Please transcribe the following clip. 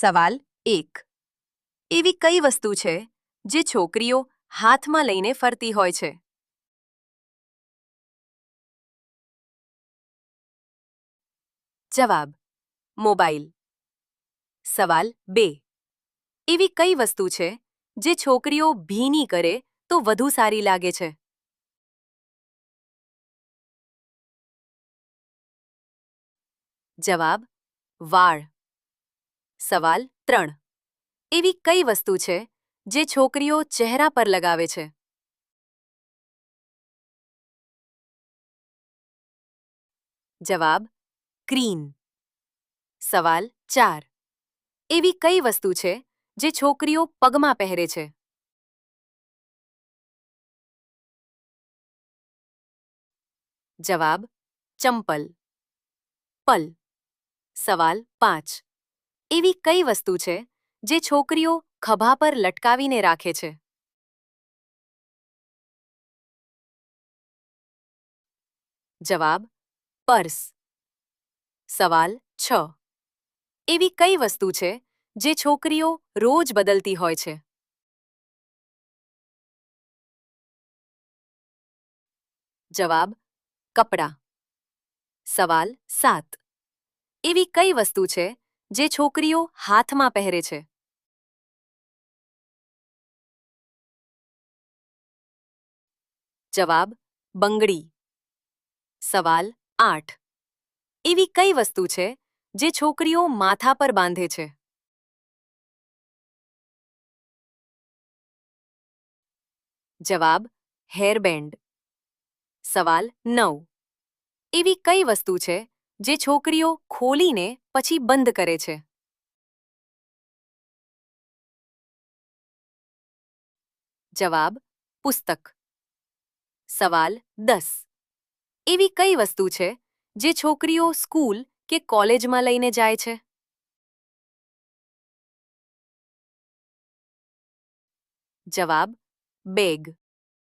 સવાલ 1. એવી કઈ વસ્તુ છે જે છોકરીઓ હાથમાં લઈને ફરતી હોય છે? જવાબ: મોબાઈલ. સવાલ 2. એવી કઈ વસ્તુ છે જે છોકરીઓ ભીની કરે તો વધુ સારી લાગે છે? જવાબ: વાળ. સવાલ 3. એવી કઈ વસ્તુ છે જે છોકરીઓ ચહેરા પર લગાવે છે? જવાબ: ક્રીમ. સવાલ 4. એવી કઈ વસ્તુ છે જે છોકરીઓ પગમાં પહેરે છે? જવાબ: ચંપલ. પલ. સવાલ 5. એવી કઈ વસ્તુ છે જે છોકરીઓ ખભા પર લટકાવીને રાખે છે? જવાબ: પર્સ. સવાલ 6. એવી કઈ વસ્તુ છે જે છોકરીઓ રોજ બદલતી હોય છે? જવાબ: કપડાં. સવાલ 7. એવી કઈ વસ્તુ છે જે છોકરીઓ હાથમાં પહેરે છે? જવાબ: બંગડી. સવાલ 8. એવી કઈ વસ્તુ છે જે છોકરીઓ માથા પર બાંધે છે? જવાબ: હેરબેન્ડ. સવાલ 9. એવી કઈ વસ્તુ છે જે છોકરીઓ ખોલીને પછી બંધ કરે છે? જવાબ: પુસ્તક. સવાલ 10. એવી કઈ વસ્તુ છે જે છોકરીઓ સ્કૂલ કે કોલેજમાં લઈને જાય છે? જવાબ: બેગ.